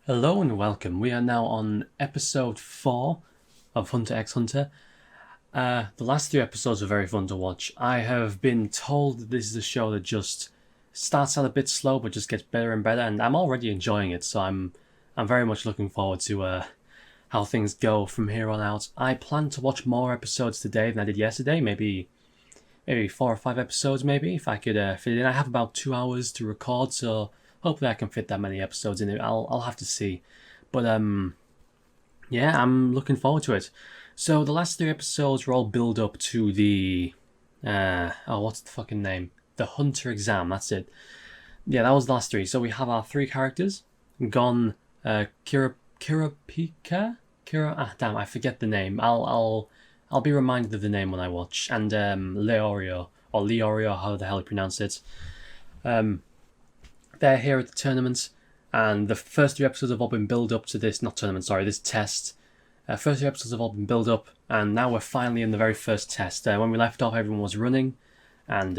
Hello and welcome. We are now on episode 4 of Hunter x Hunter. The last 3 episodes were very fun to watch. I have been told that this is a show that just starts out a bit slow but just gets better and better, and I'm already enjoying it, so I'm very much looking forward to how things go from here on out. I plan to watch more episodes today than I did yesterday, maybe 4 or 5 episodes maybe, if I could fit it in. I have about 2 hours to record, so hopefully I can fit that many episodes in it. I'll have to see. But yeah, I'm looking forward to it. So the last 3 episodes were all build up to the what's the fucking name? The Hunter exam, that's it. Yeah, that was the last 3. So we have our 3 characters. Gon, Kurapika? Damn, I forget the name. I'll be reminded of the name when I watch. And Leorio, or Leorio, how the hell you pronounce it. They're here at the tournament, and the first 3 episodes have all been build up to this, not tournament, sorry, this test. First 3 episodes have all been build up, and now we're finally in the very first test. When we left off, everyone was running, and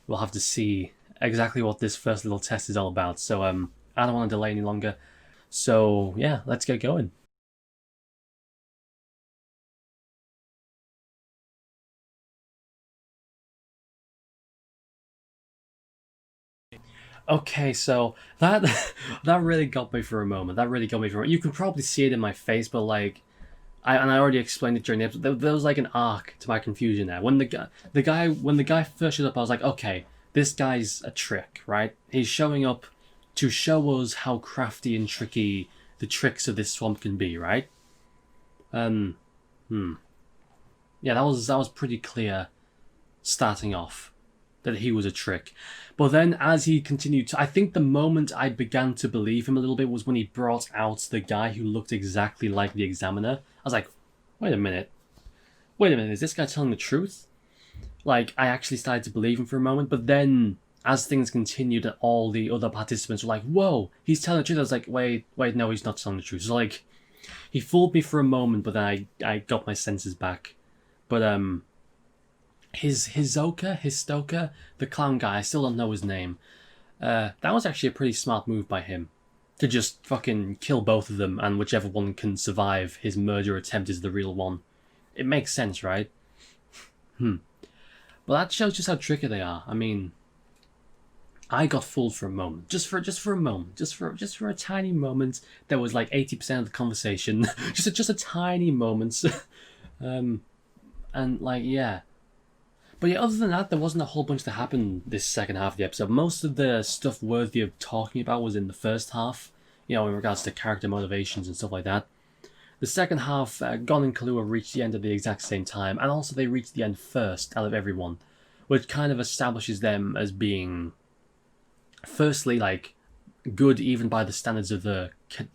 we'll have to see exactly what this first little test is all about. So I don't want to delay any longer. So yeah, let's get going. Okay, so that that really got me for a moment. That really got me for a moment. You can probably see it in my face, but like, I already explained it during the episode. There was like an arc to my confusion there. When when the guy first showed up, I was like, okay, this guy's a trick, right? He's showing up to show us how crafty and tricky the tricks of this swamp can be, right? Um, hmm. Yeah, that was pretty clear starting off that he was a trick. But then as he continued to, I think the moment I began to believe him a little bit was when he brought out the guy who looked exactly like the examiner. I was like, wait a minute. Wait a minute, is this guy telling the truth? Like, I actually started to believe him for a moment, but then as things continued and all the other participants were like, whoa, he's telling the truth. I was like, wait, no, he's not telling the truth. So like, he fooled me for a moment, but then I got my senses back. But his Stoker, the clown guy, I still don't know his name. That was actually a pretty smart move by him. To just fucking kill both of them, and whichever one can survive his murder attempt is the real one. It makes sense, right? Well, that shows just how tricky they are. I mean, I got fooled for a moment. Just for a moment. Just for a tiny moment. There was like 80% of the conversation. just a tiny moment. And like, yeah. But yeah, other than that, there wasn't a whole bunch that happened this second half of the episode. Most of the stuff worthy of talking about was in the first half, in regards to character motivations and stuff like that. The second half, Gon and Kahlua reached the end at the exact same time, and also they reached the end first out of everyone, which kind of establishes them as being, firstly, like, good even by the standards of the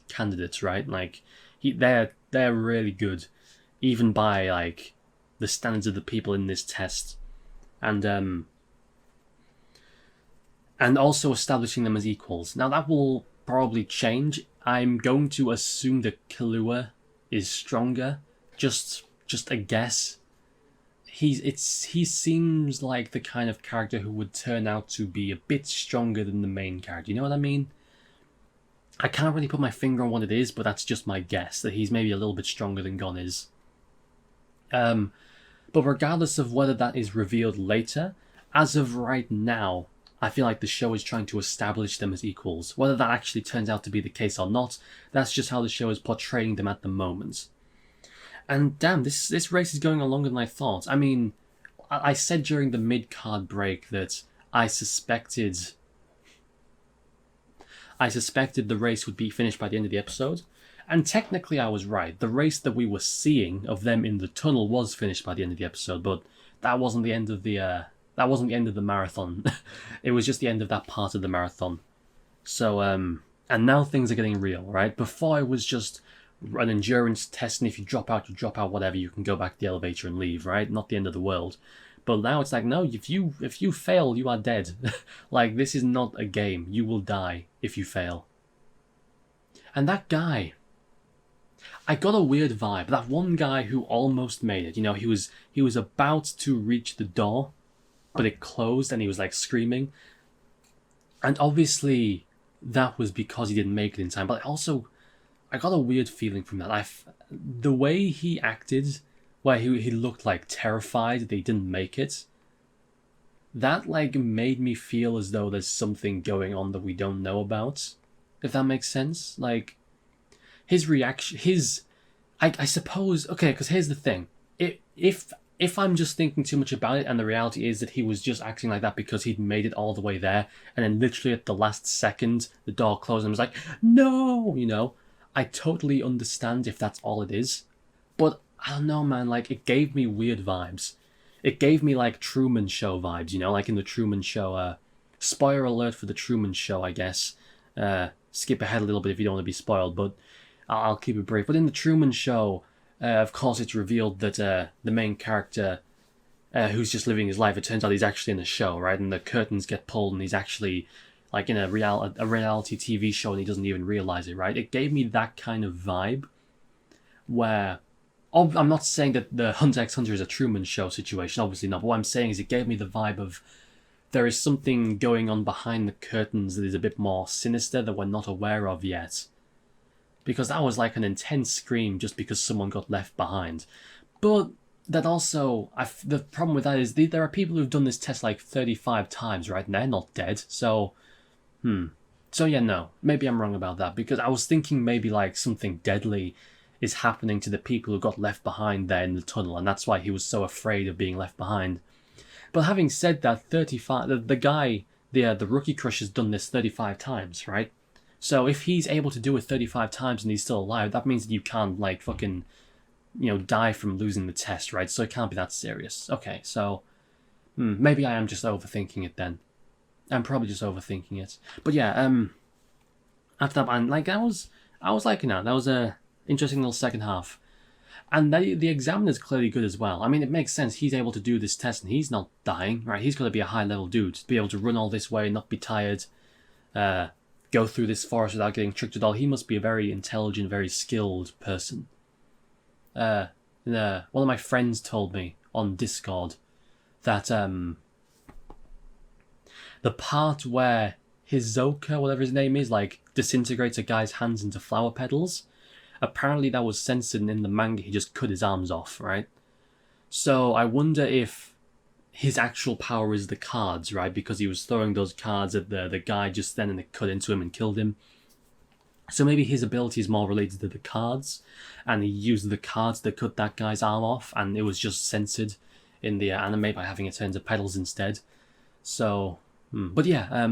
candidates, right? Like, they're really good, even by, like, the standards of the people in this test. And also establishing them as equals. Now that will probably change. I'm going to assume that Kahlua is stronger. Just a guess. He seems like the kind of character who would turn out to be a bit stronger than the main character. You know what I mean? I can't really put my finger on what it is, but that's just my guess, that he's maybe a little bit stronger than Gon is. But regardless of whether that is revealed later, as of right now, I feel like the show is trying to establish them as equals. Whether that actually turns out to be the case or not, that's just how the show is portraying them at the moment. And damn, this race is going on longer than I thought. I mean, I said during the mid-card break that I suspected the race would be finished by the end of the episode. And technically I was right. The race that we were seeing of them in the tunnel was finished by the end of the episode, but that wasn't the end of the marathon. It was just the end of that part of the marathon. So and now things are getting real, right? Before it was just an endurance test, and if you drop out, you drop out, whatever, you can go back to the elevator and leave, right? Not the end of the world. But now it's like, no, if you fail, you are dead. Like, this is not a game. You will die if you fail. And that guy, I got a weird vibe. That one guy who almost made it. He was about to reach the door, but it closed and he was like screaming. And obviously that was because he didn't make it in time. But also, I got a weird feeling from that. The way he acted, where he looked like terrified that he didn't make it, that like made me feel as though there's something going on that we don't know about. If that makes sense, like his reaction, I suppose, okay, because here's the thing, if I'm just thinking too much about it, and the reality is that he was just acting like that because he'd made it all the way there, and then literally at the last second the door closed and was like, no, you know, I totally understand if that's all it is, but I don't know, man, like it gave me weird vibes. It gave me like Truman Show vibes, you know, like in the Truman Show. Spoiler alert for the Truman Show, I guess. Skip ahead a little bit if you don't want to be spoiled, but I'll keep it brief. But in the Truman Show, of course, it's revealed that the main character, who's just living his life, it turns out he's actually in a show, right? And the curtains get pulled, and he's actually like in a reality TV show, and he doesn't even realize it, right? It gave me that kind of vibe, where I'm not saying that the Hunter x Hunter is a Truman Show situation, obviously not. But what I'm saying is it gave me the vibe of there is something going on behind the curtains that is a bit more sinister that we're not aware of yet. Because that was like an intense scream just because someone got left behind. But that also, the problem with that is there are people who've done this test like 35 times, right? And they're not dead. So, So yeah, no, maybe I'm wrong about that. Because I was thinking maybe like something deadly is happening to the people who got left behind there in the tunnel, and that's why he was so afraid of being left behind. But having said that, 35, the guy, the Rookie Crush has done this 35 times, right? So if he's able to do it 35 times and he's still alive, that means that you can't like fucking, you know, die from losing the test, right? So it can't be that serious. Okay, so maybe I am just overthinking it then. I'm probably just overthinking it. But yeah, after that, man, like I was liking that. That was a interesting little second half. And the examiner's clearly good as well. I mean, it makes sense. He's able to do this test and he's not dying, right? He's got to be a high-level dude to be able to run all this way, not be tired, go through this forest without getting tricked at all. He must be a very intelligent, very skilled person. One of my friends told me on Discord that the part where Hizoka, whatever his name is, like disintegrates a guy's hands into flower petals, apparently that was censored, and in the manga he just cut his arms off, right? So I wonder if his actual power is the cards, right? Because he was throwing those cards at the guy just then and it cut into him and killed him. So maybe his ability is more related to the cards, and he used the cards to cut that guy's arm off, and it was just censored in the anime by having it turn into petals instead. So, but yeah,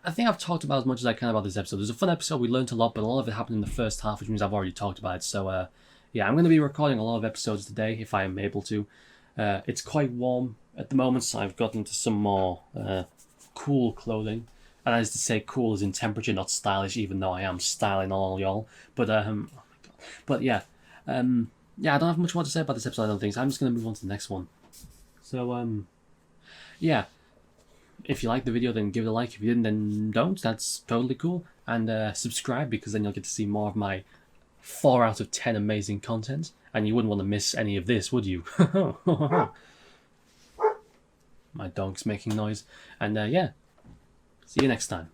I think I've talked about as much as I can about this episode. It was a fun episode, we learned a lot, but a lot of it happened in the first half, which means I've already talked about it. So yeah, I'm going to be recording a lot of episodes today, if I am able to. It's quite warm at the moment, so I've gotten into some more cool clothing. And that is to say, cool is in temperature, not stylish, even though I am styling all y'all. But oh my God. But yeah, yeah, I don't have much more to say about this episode, I don't think, so I'm just going to move on to the next one. So, yeah, if you liked the video, then give it a like. If you didn't, then don't. That's totally cool. And subscribe, because then you'll get to see more of my 4 out of 10 amazing content. And you wouldn't want to miss any of this, would you? My dog's making noise. And yeah, see you next time.